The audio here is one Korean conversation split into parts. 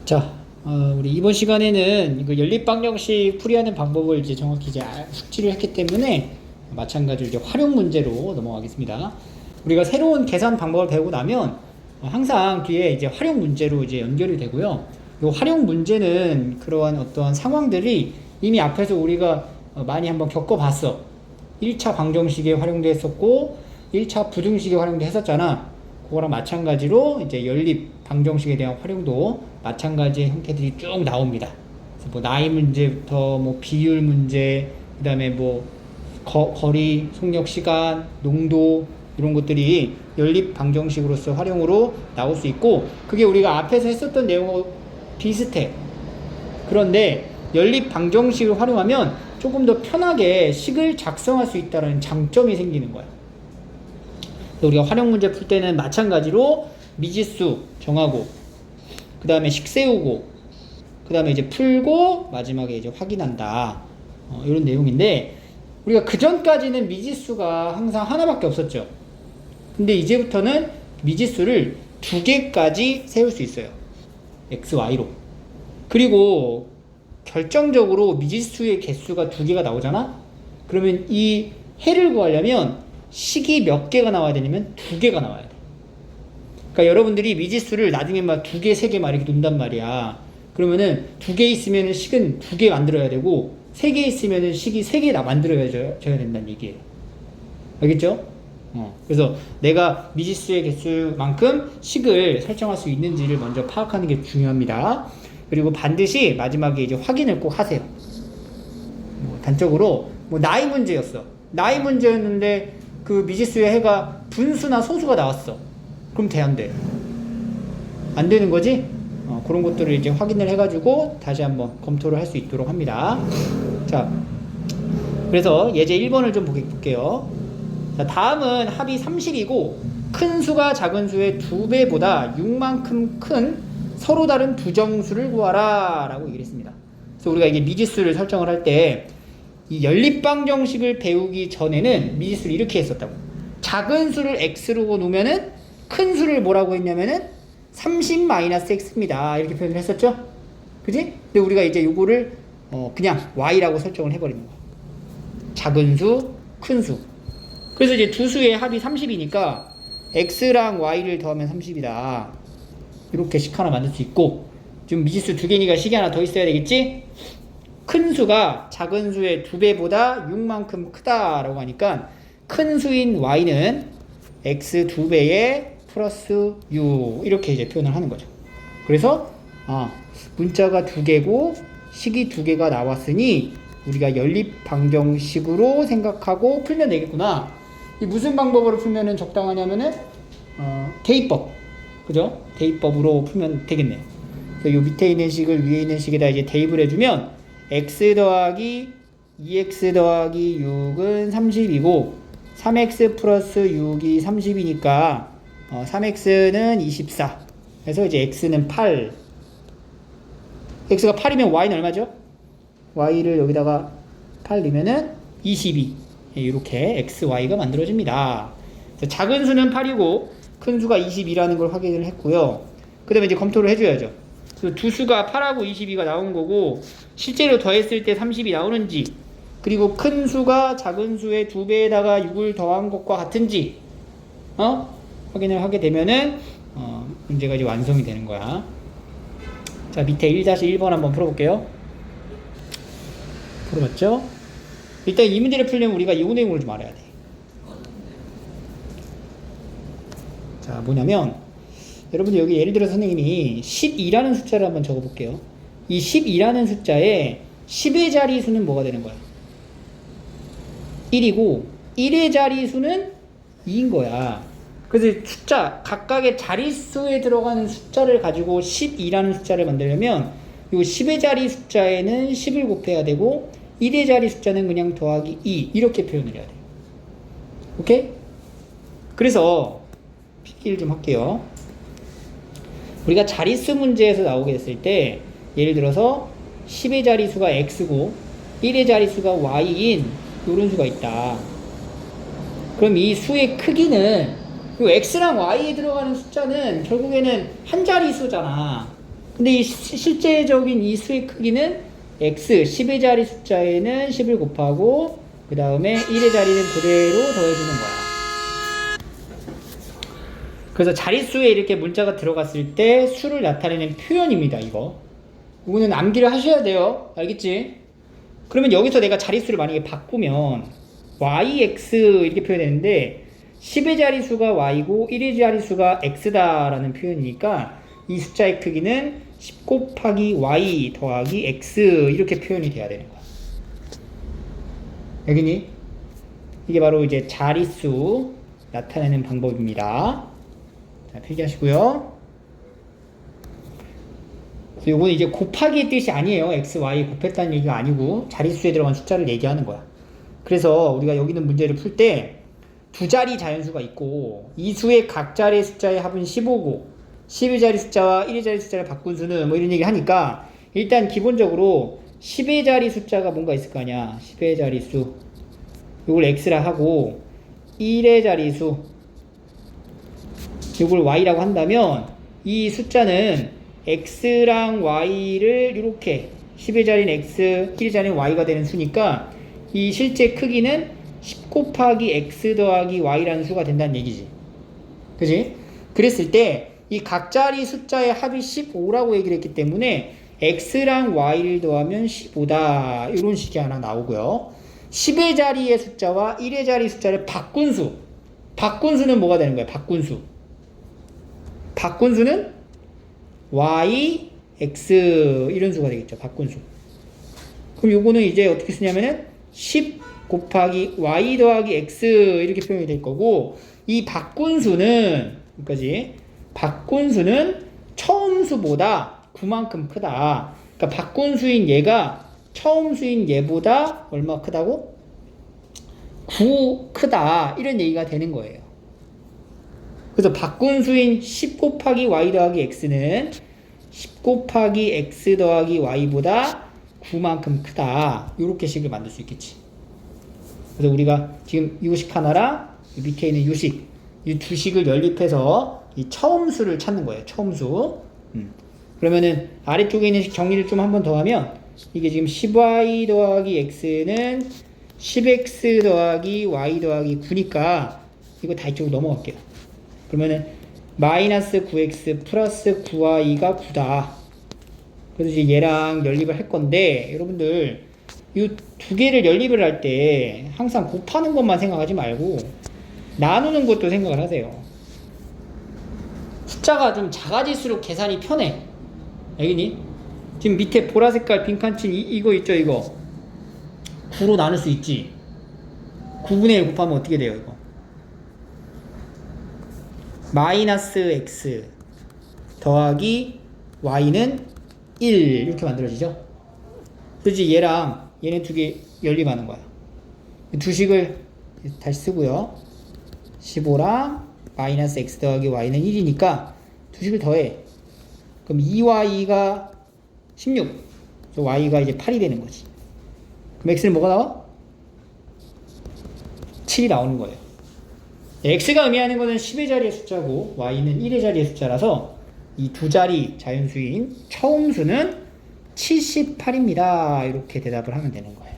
자, 우리 이번 시간에는 이거 연립방정식 풀이하는 방법을 이제 정확히 숙지를 했기 때문에 마찬가지로 이제 활용 문제로 넘어가겠습니다. 우리가 새로운 계산 방법을 배우고 나면 항상 뒤에 이제 활용 문제로 이제 연결이 되고요. 이 활용 문제는 그러한 어떠한 상황들이 이미 앞에서 우리가 많이 한번 겪어봤어. 1차 방정식에 활용도 했었고 1차 부등식에 활용도 했었잖아. 그거랑 마찬가지로 이제 연립 방정식에 대한 활용도 마찬가지의 형태들이 쭉 나옵니다. 그래서 뭐 나이 문제부터 뭐 비율 문제, 그 다음에 뭐 거리, 속력, 시간, 농도 이런 것들이 연립 방정식으로서 활용으로 나올 수 있고, 그게 우리가 앞에서 했었던 내용하고 비슷해. 그런데 연립 방정식을 활용하면 조금 더 편하게 식을 작성할 수 있다는 장점이 생기는 거야. 우리가 활용 문제 풀 때는 마찬가지로 미지수 정하고, 그 다음에 식 세우고, 그 다음에 이제 풀고, 마지막에 이제 확인한다. 이런 내용인데, 우리가 그 전까지는 미지수가 항상 하나밖에 없었죠. 근데 이제부터는 미지수를 2개까지 세울 수 있어요. x, y로. 그리고 결정적으로 미지수의 개수가 2개가 나오잖아? 그러면 이 해를 구하려면 식이 몇 개가 나와야 되냐면 2개가 나와야 돼. 그러니까 여러분들이 미지수를 나중에 막 2개, 3개 막 이렇게 논단 말이야. 그러면은 2개 있으면은 식은 2개 만들어야 되고, 3개 있으면은 식이 3개 만들어져야 된다는 얘기예요. 알겠죠? 그래서 내가 미지수의 개수만큼 식을 설정할 수 있는지를 먼저 파악하는 게 중요합니다. 그리고 반드시 마지막에 이제 확인을 꼭 하세요. 단적으로 나이 문제였어. 나이 문제였는데 그 미지수의 해가 분수나 소수가 나왔어. 그럼 돼, 안 돼? 안 되는 거지? 그런 것들을 이제 확인을 해가지고 다시 한번 검토를 할 수 있도록 합니다. 자, 그래서 예제 1번을 좀 볼게요. 자, 다음은 합이 30이고 큰 수가 작은 수의 2배보다 6만큼 큰 서로 다른 부정수를 구하라 라고 얘기를 했습니다. 그래서 우리가 이게 미지수를 설정을 할 때 이 연립방정식을 배우기 전에는 미지수를 이렇게 했었다고. 작은 수를 x로 놓으면은 큰 수를 뭐라고 했냐면은 30-x입니다. 이렇게 표현을 했었죠? 그지? 근데 우리가 이제 요거를 그냥 y라고 설정을 해버리는 거야. 작은 수, 큰 수. 그래서 이제 두 수의 합이 30이니까 x랑 y를 더하면 30이다. 이렇게 식 하나 만들 수 있고, 지금 미지수 2개니까 식이 하나 더 있어야 되겠지? 큰 수가 작은 수의 2배보다 6만큼 크다라고 하니까 큰 수인 y는 x 2배에 플러스 6 이렇게 이제 표현을 하는 거죠. 그래서 문자가 2개고 식이 2개가 나왔으니 우리가 연립 방정식으로 생각하고 풀면 되겠구나. 이 무슨 방법으로 풀면은 적당하냐면은 대입법, 그죠? 대입법으로 풀면 되겠네요. 그래서 요 밑에 있는 식을 위에 있는 식에다 이제 대입을 해주면 x 더하기 2x 더하기 6은 30이고 3x 플러스 6이 30이니까 3x는 24. 그래서 이제 x는 8. x가 8이면 y는 얼마죠? y를 여기다가 8 넣으면은 22. 이렇게 x, y가 만들어집니다. 작은 수는 8이고 큰 수가 22라는 걸 확인을 했고요. 그 다음에 이제 검토를 해줘야죠. 두 수가 8하고 22가 나온 거고, 실제로 더했을 때 30이 나오는지, 그리고 큰 수가 작은 수의 2배에다가 6을 더한 것과 같은지 확인을 하게 되면은 문제가 이제 완성이 되는 거야. 자, 밑에 1-1번 한번 풀어볼게요. 풀어봤죠? 일단 이 문제를 풀려면 우리가 이 내용을 좀 알아야 돼. 자, 뭐냐면 여러분들 여기 예를 들어서 선생님이 12라는 숫자를 한번 적어볼게요. 이 12라는 숫자에 10의 자리수는 뭐가 되는 거야? 1이고 1의 자리수는 2인 거야. 그래서 숫자, 각각의 자릿수에 들어가는 숫자를 가지고 12라는 숫자를 만들려면 이 10의 자리 숫자에는 10을 곱해야 되고 1의 자리 숫자는 그냥 더하기 2 이렇게 표현을 해야 돼요. 오케이? 그래서 필기를 좀 할게요. 우리가 자릿수 문제에서 나오게 됐을 때 예를 들어서 10의 자리수가 x고 1의 자리수가 y인 이런 수가 있다. 그럼 이 수의 크기는 이 x랑 y에 들어가는 숫자는 결국에는 한 자리수잖아. 근데 이 실제적인 이 수의 크기는 x 10의 자리 숫자에는 10을 곱하고 그 다음에 1의 자리는 그대로 더해주는 거야. 그래서 자릿수에 이렇게 문자가 들어갔을 때 수를 나타내는 표현입니다. 이거는 암기를 하셔야 돼요. 알겠지? 그러면 여기서 내가 자릿수를 만약에 바꾸면 yx 이렇게 표현했는데 10의 자릿수가 y고 1의 자릿수가 x다라는 표현이니까 이 숫자의 크기는 10 곱하기 y 더하기 x 이렇게 표현이 돼야 되는 거야. 여기니? 이게 바로 이제 자릿수 나타내는 방법입니다. 자, 필기하시고요. 요거는 이제 곱하기의 뜻이 아니에요. x, y 곱했다는 얘기가 아니고 자릿수에 들어간 숫자를 얘기하는 거야. 그래서 우리가 여기 있는 문제를 풀 때 두 자리 자연수가 있고 이 수의 각 자리의 숫자의 합은 15고 10의 자리 숫자와 1의 자리 숫자를 바꾼 수는 뭐 이런 얘기를 하니까 일단 기본적으로 10의 자리 숫자가 뭔가 있을 거 아니야. 10의 자리 수 이걸 x라 하고 1의 자리 수 이걸 y라고 한다면 이 숫자는 x랑 y를 이렇게 10의 자리는 x, 1의 자리는 y가 되는 수니까 이 실제 크기는 10 곱하기 x 더하기 y라는 수가 된다는 얘기지. 그지? 그랬을 때 이 각 자리 숫자의 합이 15라고 얘기를 했기 때문에 x랑 y를 더하면 15다. 이런 식이 하나 나오고요. 10의 자리의 숫자와 1의 자리 숫자를 바꾼 수. 바꾼 수는 뭐가 되는 거야? 바꾼 수. 바꾼 수는 y, x 이런 수가 되겠죠. 바꾼 수. 그럼 요거는 이제 어떻게 쓰냐면은 10 곱하기 y 더하기 x 이렇게 표현이 될 거고 이 바꾼 수는 여기까지 바꾼 수는 처음 수보다 9만큼 크다. 그러니까 바꾼 수인 얘가 처음 수인 얘보다 얼마 크다고? 9 크다. 이런 얘기가 되는 거예요. 그래서 바꾼 수인 10 곱하기 y 더하기 x는 10 곱하기 x 더하기 y보다 9만큼 크다. 이렇게 식을 만들 수 있겠지. 그래서 우리가 지금 요식 하나랑 밑에 있는 요식 이 두 식을 연립해서 이 처음수를 찾는 거예요. 처음수. 그러면은 아래쪽에 있는 식 정리를 좀 한 번 더 하면 이게 지금 10y 더하기 x는 10x 더하기 y 더하기 9니까 이거 다 이쪽으로 넘어갈게요. 그러면은 마이너스 9x 플러스 9y가 9다. 그래서 이제 얘랑 연립을 할 건데 여러분들 이 두 개를 연립을 할 때 항상 곱하는 것만 생각하지 말고 나누는 것도 생각을 하세요. 숫자가 좀 작아질수록 계산이 편해. 알겠니? 지금 밑에 보라색깔 빈칸 친 이거 있죠, 이거. 9로 나눌 수 있지. 9분의 1 곱하면 어떻게 돼요, 이거? 마이너스 x 더하기 y는 1 이렇게 만들어지죠. 그렇지. 얘랑 얘네 두 개 연립하는 거야. 두 식을 다시 쓰고요. 15랑 마이너스 x 더하기 y는 1이니까 두 식을 더해. 그럼 2와 2가 16. 그래서 y가 이제 8이 되는 거지. 그럼 x는 뭐가 나와? 7이 나오는 거예요. x가 의미하는 거는 10의 자리의 숫자고 y는 1의 자리의 숫자라서 이 두 자리 자연수인 처음수는 78입니다. 이렇게 대답을 하면 되는 거예요.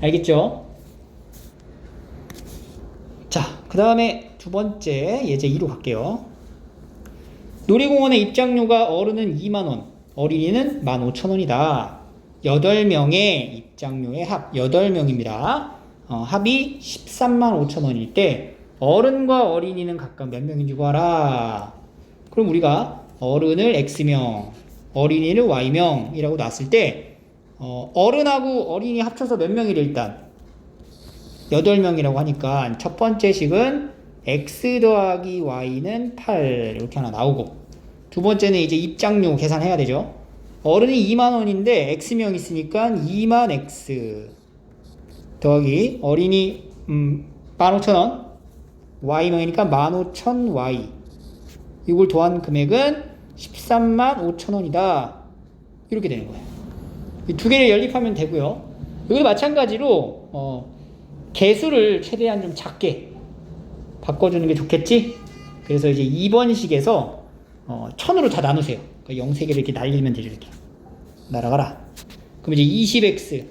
알겠죠? 자, 그 다음에 두 번째 예제 2로 갈게요. 놀이공원의 입장료가 어른은 2만원, 어린이는 15,000원이다. 8명의 입장료의 합, 8명입니다. 합이 13만 5천원일 때 어른과 어린이는 각각 몇 명인지 구하라. 그럼 우리가 어른을 X명, 어린이를 Y명이라고 놨을 때 어른하고 어린이 합쳐서 몇 명이래 일단? 8명이라고 하니까 첫 번째 식은 X 더하기 Y는 8 이렇게 하나 나오고 두 번째는 이제 입장료 계산해야 되죠. 어른이 2만원인데 X명 있으니까 2만 X 더하기 어린이 15,000원 Y명이니까 15,000Y 이걸 더한 금액은 13만 5천원이다. 이렇게 되는 거예요. 이 두 개를 연립하면 되고요. 여기도 마찬가지로 개수를 최대한 좀 작게 바꿔주는 게 좋겠지? 그래서 이제 2번식에서 1000으로 다 나누세요. 그러니까 0 3개를 이렇게 날리면 되죠. 이렇게 날아가라. 그럼 이제 20x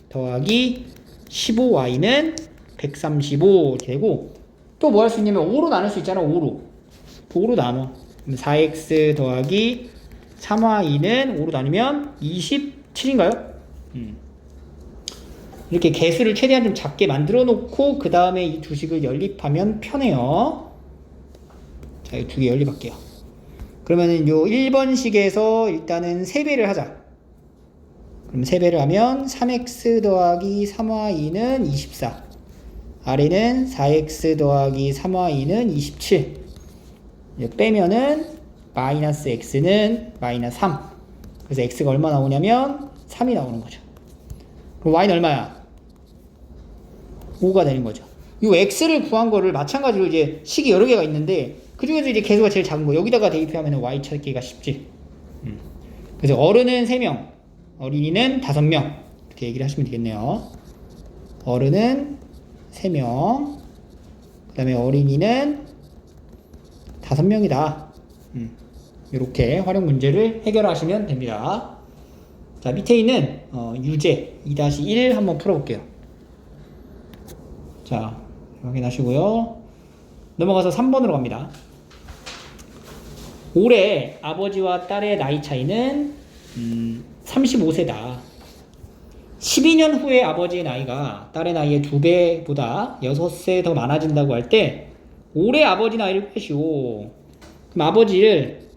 더하기 15y는 135 되고, 또 뭐 할 수 있냐면 5로 나눌 수 있잖아. 5로 나눠. 그럼 4x 더하기 3y는 5로 나누면 27인가요? 이렇게 개수를 최대한 좀 작게 만들어 놓고 그 다음에 이 두 식을 연립하면 편해요. 자, 이 두 개 연립할게요. 그러면은 요 1번식에서 일단은 3배를 하자. 그럼 3배를 하면 3x 더하기 3y는 24. 아래는 4x 더하기 3y는 27. 빼면은 마이너스 x는 마이너스 3. 그래서 x가 얼마 나오냐면 3이 나오는 거죠. 그럼 y는 얼마야? 5가 되는 거죠. 이 x를 구한 거를 마찬가지로 이제 식이 여러 개가 있는데 그 중에서 이제 개수가 제일 작은 거 여기다가 대입하면 y 찾기가 쉽지. 그래서 어른은 3명, 어린이는 5명 이렇게 얘기를 하시면 되겠네요. 어른은 3명, 그 다음에 어린이는 5명이다. 이렇게 활용 문제를 해결하시면 됩니다. 자, 밑에 있는 유제 2-1 한번 풀어볼게요. 자, 확인하시고요. 넘어가서 3번으로 갑니다. 올해 아버지와 딸의 나이 차이는 35세다. 12년 후에 아버지의 나이가 딸의 나이의 2배보다 6세 더 많아진다고 할 때 올해 아버지 나이를 구하시오. 그럼 아버지를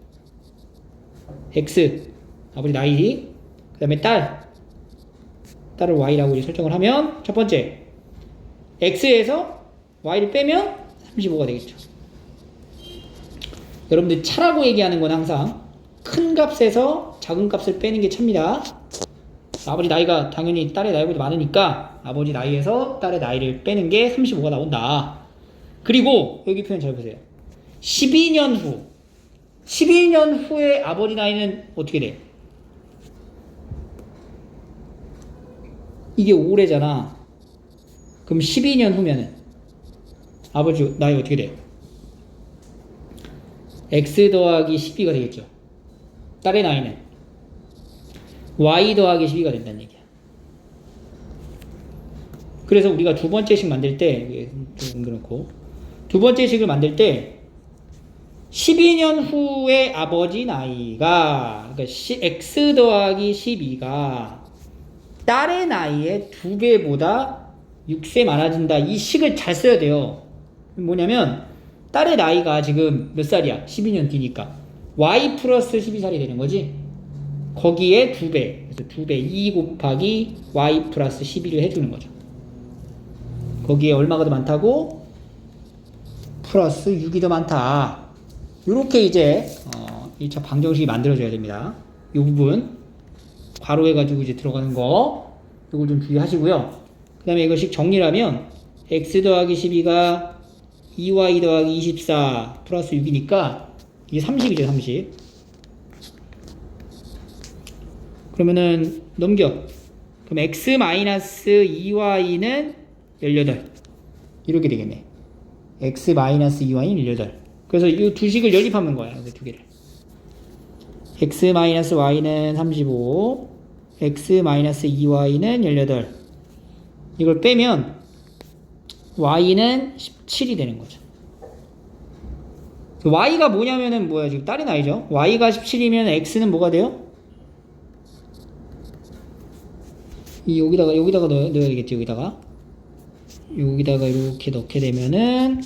x, 아버지 나이, 그 다음에 딸을 y라고 설정을 하면 첫 번째 x에서 y를 빼면 35가 되겠죠. 여러분들 차라고 얘기하는 건 항상 큰 값에서 작은 값을 빼는 게 차입니다. 아버지 나이가 당연히 딸의 나이보다 많으니까 아버지 나이에서 딸의 나이를 빼는 게 35가 나온다. 그리고 여기 표현 잘 보세요. 12년 후에 아버지 나이는 어떻게 돼? 이게 올해잖아. 그럼 12년 후면은 아버지 나이 어떻게 돼요? x 더하기 12가 되겠죠. 딸의 나이는 y 더하기 12가 된다는 얘기야. 그래서 우리가 두 번째식 만들 때 좀 옮겨놓고 두 번째식을 만들 때 12년 후에 아버지 나이가 그러니까 x 더하기 12가 딸의 나이의 2배보다 6세 많아진다. 이 식을 잘 써야 돼요. 뭐냐면 딸의 나이가 지금 몇 살이야? 12년 뒤니까 y 플러스 12살이 되는 거지. 거기에 2배, 그래서 2배 2 곱하기 y 플러스 12를 해주는 거죠. 거기에 얼마가 더 많다고? 플러스 6이 더 많다. 이렇게 이제 1차 방정식이 만들어져야 됩니다. 이 부분 괄호해가지고 이제 들어가는 거 이걸 좀 주의하시고요. 그 다음에 이것씩 정리를 하면 x 더하기 12가 2y 더하기 24 플러스 6이니까 이게 30이죠. 30. 그러면은 넘겨. 그럼 x 마이너스 2y는 18 이렇게 되겠네. x 마이너스 2y는 18. 그래서 이 두 식을 연립하는 거야. 그 두 개를. x 마이너스 y는 35, x 마이너스 2y는 18. 이걸 빼면 y는 17이 되는 거죠. y가 뭐냐면은 뭐야? 지금 딸의 나이죠. y가 17이면 x는 뭐가 돼요? 여기다가 넣어야겠지. 여기다가 이렇게 넣게 되면은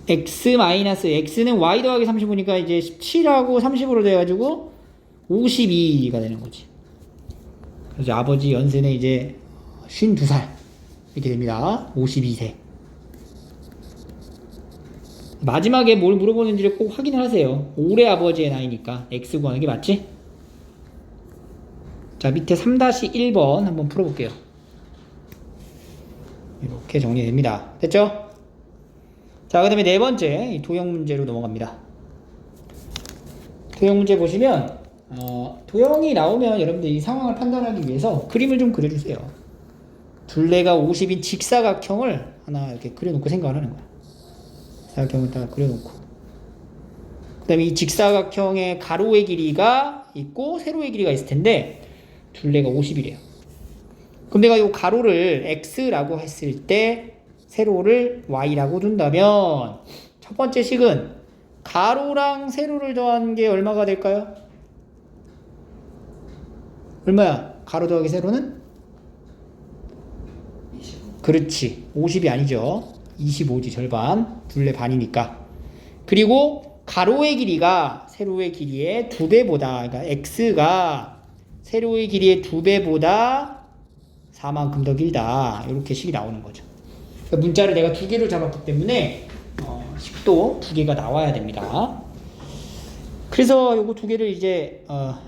x는 y 더하기 35니까 이제 17하고 30으로 돼가지고 52가 되는 거지. 그래서 아버지 연세는 이제 52살 이렇게 됩니다. 52세. 마지막에 뭘 물어보는지를 꼭 확인을 하세요. 올해 아버지의 나이니까 x 구하는 게 맞지? 자, 밑에 3-1번 한번 풀어볼게요. 이렇게 정리됩니다. 됐죠? 자, 그 다음에 네 번째 도형 문제로 넘어갑니다. 도형 문제 보시면 도형이 나오면 여러분들 이 상황을 판단하기 위해서 그림을 좀 그려주세요. 둘레가 50인 직사각형을 하나 이렇게 그려놓고 생각을 하는 거야. 사각형을 딱 그려놓고 그 다음에 이 직사각형의 가로의 길이가 있고 세로의 길이가 있을 텐데 둘레가 50이래요. 그럼 내가 이 가로를 x라고 했을 때 세로를 y라고 둔다면 첫 번째 식은 가로랑 세로를 더한 게 얼마가 될까요? 얼마야? 가로 더하기 세로는? 25. 그렇지. 50이 아니죠. 25지 절반. 둘레 반이니까. 그리고 가로의 길이가 세로의 길이의 2배보다, 그러니까 x가 세로의 길이의 2배보다 4만큼 더 길다. 이렇게 식이 나오는 거죠. 그러니까 문자를 내가 2개로 잡았기 때문에 식도 2개가 나와야 됩니다. 그래서 요거 2개를 이제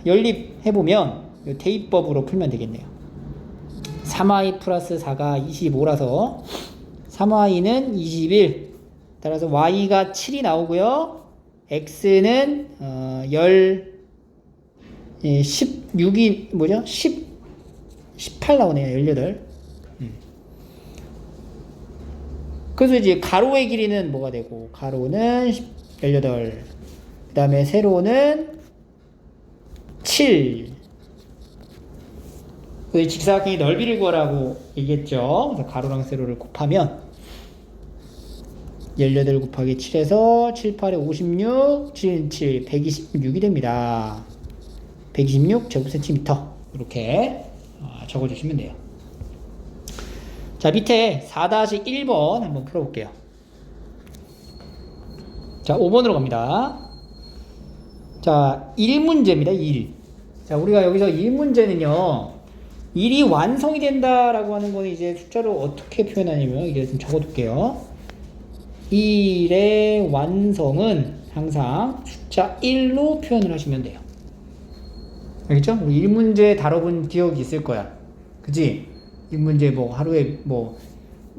연립해보면 대입법으로 풀면 되겠네요. 3y 플러스 4가 25라서 3y는 21, 따라서 y가 7이 나오고요. x는 16이 뭐죠? 18 나오네요. 18. 그래서 이제 가로의 길이는 뭐가 되고, 가로는 18, 그 다음에 세로는 7. 그 직사각형의 넓이를 구하라고 얘기했죠. 그래서 가로랑 세로를 곱하면 18 곱하기 7에서 7, 8에 56, 7, 7, 126이 됩니다. 126 제곱센티미터. 이렇게 적어주시면 돼요. 자, 밑에 4-1번 한번 풀어볼게요. 자, 5번으로 갑니다. 자, 1문제입니다. 1. 자, 우리가 여기서 1문제는요, 1이 완성이 된다라고 하는 거는 이제 숫자로 어떻게 표현하냐면, 이게 좀 적어둘게요. 1의 완성은 항상 숫자 1로 표현을 하시면 돼요. 알겠죠? 우리 1문제 다뤄본 기억이 있을 거야. 그치? 1문제 뭐 하루에 뭐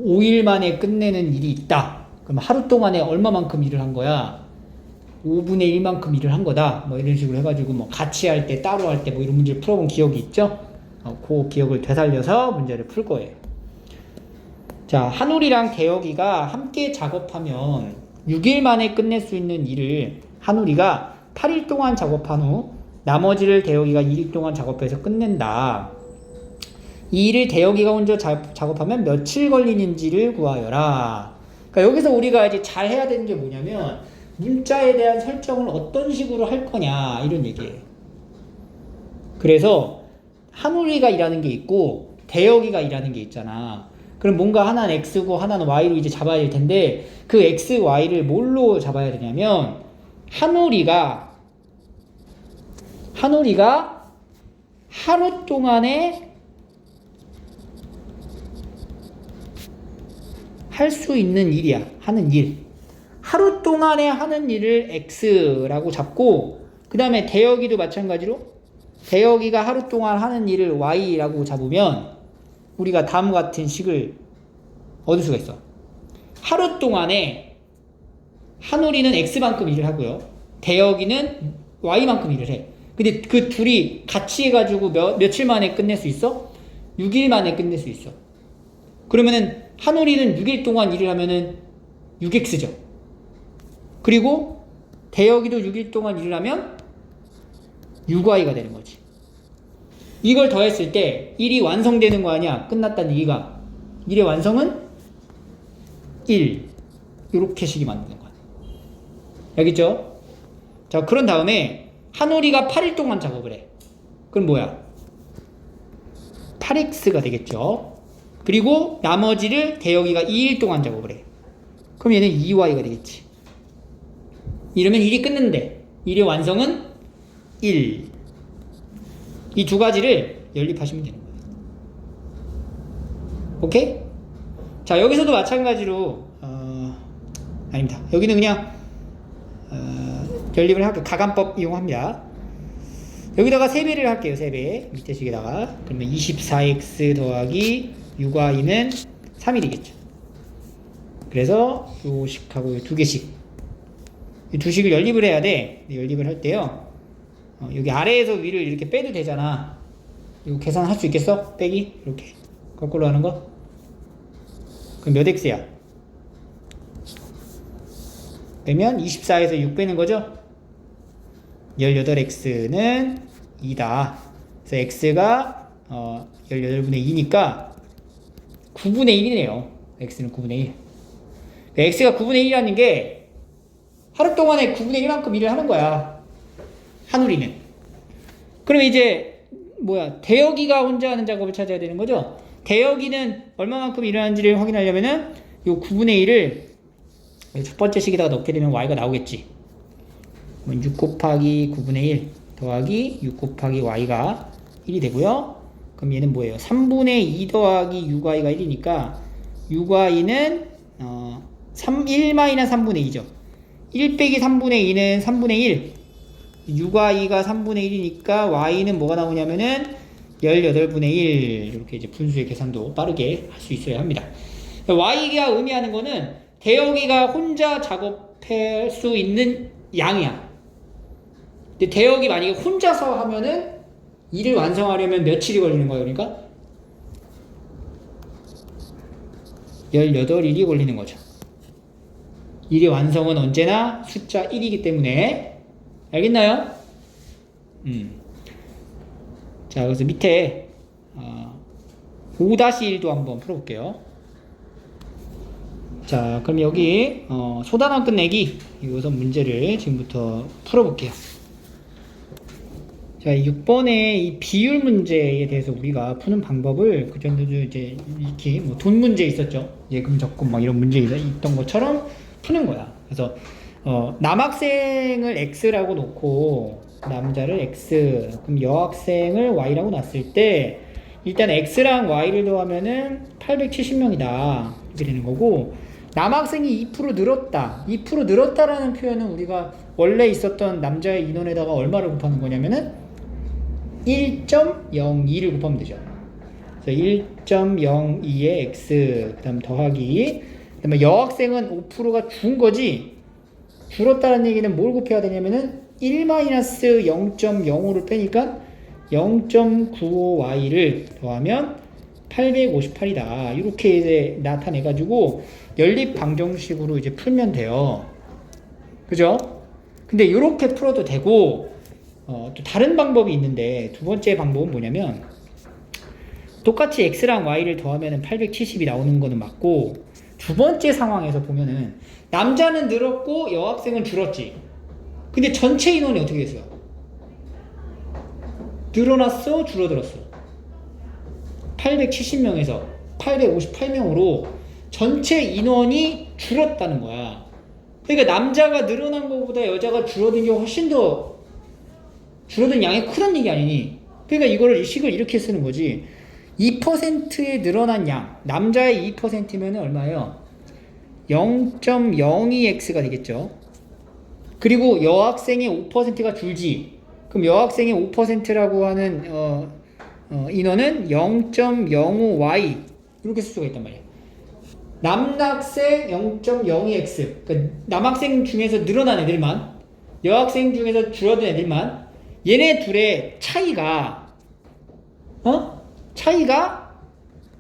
5일 만에 끝내는 일이 있다. 그럼 하루 동안에 얼마만큼 일을 한 거야? 5분의 1만큼 일을 한 거다. 뭐 이런 식으로 해가지고 뭐 같이 할 때, 따로 할 때 뭐 이런 문제를 풀어본 기억이 있죠? 그 기억을 되살려서 문제를 풀 거예요. 자, 한울이랑 대혁이가 함께 작업하면 6일 만에 끝낼 수 있는 일을 한울이가 8일 동안 작업한 후 나머지를 대혁이가 2일 동안 작업해서 끝낸다. 이 일을 대혁이가 혼자 작업하면 며칠 걸리는지를 구하여라. 그러니까 여기서 우리가 이제 잘 해야 되는 게 뭐냐면 문자에 대한 설정을 어떤 식으로 할 거냐 이런 얘기예요. 그래서 한울이가 일하는 게 있고 대혁이가 일하는 게 있잖아. 그럼 뭔가 하나는 x고 하나는 y로 이제 잡아야 될 텐데 그 x, y를 뭘로 잡아야 되냐면 한울이가 하루 동안에 할 수 있는 일이야. 하는 일. 하루 동안에 하는 일을 x라고 잡고 그 다음에 대혁이도 마찬가지로 대혁이가 하루 동안 하는 일을 y라고 잡으면 우리가 다음과 같은 식을 얻을 수가 있어. 하루 동안에 한울이는 x만큼 일을 하고요. 대혁이는 y만큼 일을 해. 근데 그 둘이 같이 해가지고 며칠 만에 끝낼 수 있어? 6일 만에 끝낼 수 있어. 그러면은 한울이는 6일 동안 일을 하면은 6x죠. 그리고 대혁이도 6일 동안 일을 하면 6y가 되는 거지. 이걸 더했을 때 1이 완성되는 거 아니야? 끝났다는 얘기가. 1의 완성은 1. 이렇게 식이 만드는 거야. 알겠죠? 자, 그런 다음에 한울이가 8일 동안 작업을 해. 그럼 뭐야? 8x가 되겠죠. 그리고 나머지를 대혁이가 2일 동안 작업을 해. 그럼 얘는 2y가 되겠지. 이러면 1이 끝는데 1의 완성은 1. 이 두 가지를 연립하시면 되는 거예요. 오케이? 자, 여기서도 마찬가지로 아닙니다. 여기는 그냥 연립을 할게요. 가감법 이용합니다. 여기다가 3배를 할게요. 3배. 밑에 식에다가. 그러면 24x 더하기 6y는 3일이겠죠. 그래서 요 식하고 요 두 개씩. 이 두 식을 연립을 해야 돼. 연립을 할 때요. 여기 아래에서 위를 이렇게 빼도 되잖아. 이거 계산할 수 있겠어? 빼기? 이렇게. 거꾸로 하는 거? 그럼 몇 x야? 빼면 24에서 6 빼는 거죠? 18x는 2다. 그래서 x가 18분의 2니까 9분의 1이네요. x는 9분의 1. x가 9분의 1이라는 게 하루 동안에 9분의 1만큼 일을 하는 거야. 한우리는. 그러면 이제 대여기가 혼자 하는 작업을 찾아야 되는 거죠. 대여기는 얼마만큼 일을 하는지를 확인하려면은 요 9분의 1을 첫 번째 식에다가 넣게 되면 y가 나오겠지. 6 곱하기 9분의 1 더하기 6 곱하기 y가 1이 되고요. 그럼 얘는 뭐예요? 3분의 2 더하기 6y가 1이니까 6y는 1-3분의 2죠. 1 빼기 3분의 2는 3분의 1. 6y가 3분의 1이니까 y는 뭐가 나오냐면은 18분의 1. 이렇게 이제 분수의 계산도 빠르게 할 수 있어야 합니다. y가 의미하는 거는 대여기가 혼자 작업할 수 있는 양이야. 근데 대여기 만약에 혼자서 하면은 일을 완성하려면 며칠이 걸리는 거예요, 그러니까? 18일이 걸리는 거죠. 일의 완성은 언제나 숫자 1이기 때문에. 알겠나요? 자, 그래서 밑에 5-1도 한번 풀어볼게요. 자, 그럼 여기 소단원 끝내기 이것은 문제를 지금부터 풀어볼게요. 자, 6번의 이 비율 문제에 대해서 우리가 푸는 방법을 그전에도 이제 이렇게 돈 문제 있었죠. 예금 적금 막 이런 문제 있던 것처럼 푸는 거야. 그래서 남학생을 x라고 놓고 남자를 x, 그럼 여학생을 y라고 놨을 때 일단 x랑 y를 더하면은 870명이다 이렇게 되는 거고, 남학생이 2% 늘었다. 2% 늘었다라는 표현은 우리가 원래 있었던 남자의 인원에다가 얼마를 곱하는 거냐면은 1.02를 곱하면 되죠. 그래서 1.02의 x, 그 다음 더하기, 그 다음에 여학생은 5%가 준 거지, 줄었다는 얘기는 뭘 곱해야 되냐면은 1-0.05를 빼니까 0.95y를 더하면 858이다. 이렇게 이제 나타내가지고 연립 방정식으로 이제 풀면 돼요. 그죠? 근데 이렇게 풀어도 되고, 또 다른 방법이 있는데, 두 번째 방법은 뭐냐면, 똑같이 x랑 y를 더하면 870이 나오는 거는 맞고, 두 번째 상황에서 보면은 남자는 늘었고 여학생은 줄었지. 근데 전체 인원이 어떻게 됐어요? 늘어났어? 줄어들었어? 870명에서 858명으로 전체 인원이 줄었다는 거야. 그러니까 남자가 늘어난 것보다 여자가 줄어든 게 훨씬 더 줄어든 양이 크다는 얘기 아니니? 그러니까 이거를 식을 이렇게 쓰는 거지. 2%의 늘어난 양, 남자의 2%면 얼마예요? 0.02x가 되겠죠. 그리고 여학생의 5%가 줄지. 그럼 여학생의 5%라고 하는 인원은 0.05y 이렇게 쓸 수가 있단 말이에요. 남학생 0.02x, 그러니까 남학생 중에서 늘어난 애들만, 여학생 중에서 줄어든 애들만, 얘네 둘의 차이가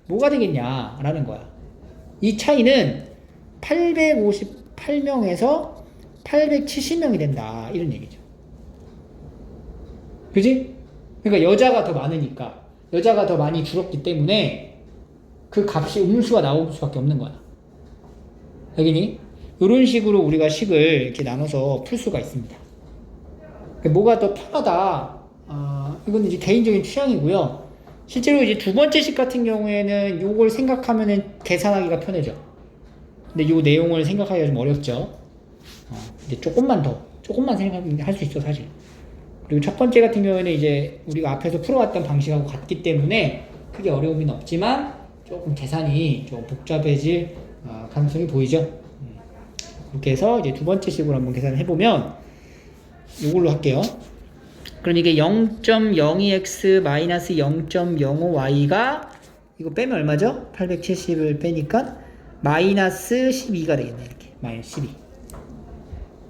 뭐가 되겠냐라는 거야. 이 차이는 858명에서 870명이 된다, 이런 얘기죠. 그지? 그러니까 여자가 더 많으니까, 여자가 더 많이 줄었기 때문에 그 값이 음수가 나올 수밖에 없는 거야. 알겠니? 이런 식으로 우리가 식을 이렇게 나눠서 풀 수가 있습니다. 뭐가 더 편하다, 이건 이제 개인적인 취향이고요. 실제로 이제 두 번째 식 같은 경우에는 요걸 생각하면은 계산하기가 편해져. 근데 요 내용을 생각하기가 좀 어렵죠. 근데 조금만 생각하면 할 수 있어, 사실. 그리고 첫 번째 같은 경우에는 이제 우리가 앞에서 풀어왔던 방식하고 같기 때문에 크게 어려움은 없지만 조금 계산이 좀 복잡해질 가능성이 보이죠. 이렇게 해서 이제 두 번째 식으로 한번 계산을 해보면 이걸로 할게요. 그럼 이게 0.02x 마이너스 0.05y가 이거 빼면 얼마죠? 870을 빼니까 마이너스 12가 되겠네. 이렇게 마이너스 12.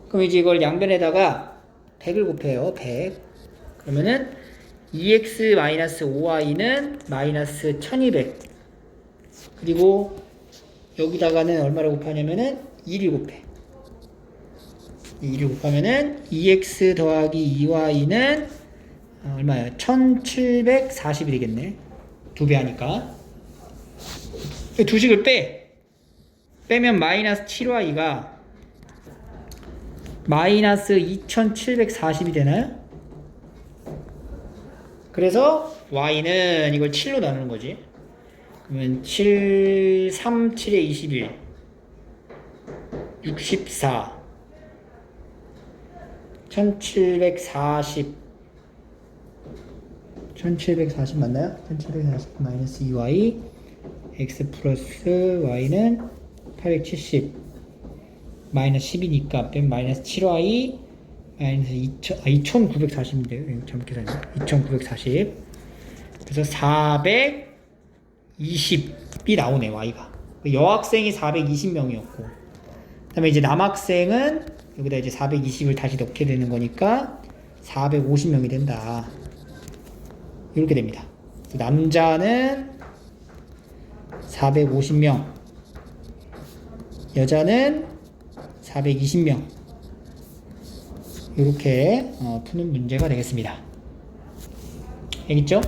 그럼 이제 이걸 양변에다가 100을 곱해요. 100. 그러면은 2x 마이너스 5y는 마이너스 1200. 그리고 여기다가는 얼마를 곱하냐면은 1을 곱해. 2를 곱하면은 2x 더하기 2y는 얼마야? 1740이 되겠네. 2배 하니까. 두 식을 빼면 마이너스 7y가 마이너스 2740이 되나요? 그래서 y는 이걸 7로 나누는 거지. 그러면 7, 3, 7에 21 64 1740 맞나요? 1740 마이너스 2y x 플러스 y는 870 마이너스 10이니까 빼면 마이너스 7y 마이너스 2940인데요. 잘못 계산했네. 2940 그래서 420이 나오네 y가. 여학생이 420명이었고 그 다음에 이제 남학생은 여기다 이제 420을 다시 넣게 되는 거니까 450명이 된다. 이렇게 됩니다. 남자는 450명, 여자는 420명. 이렇게 푸는 문제가 되겠습니다. 알겠죠?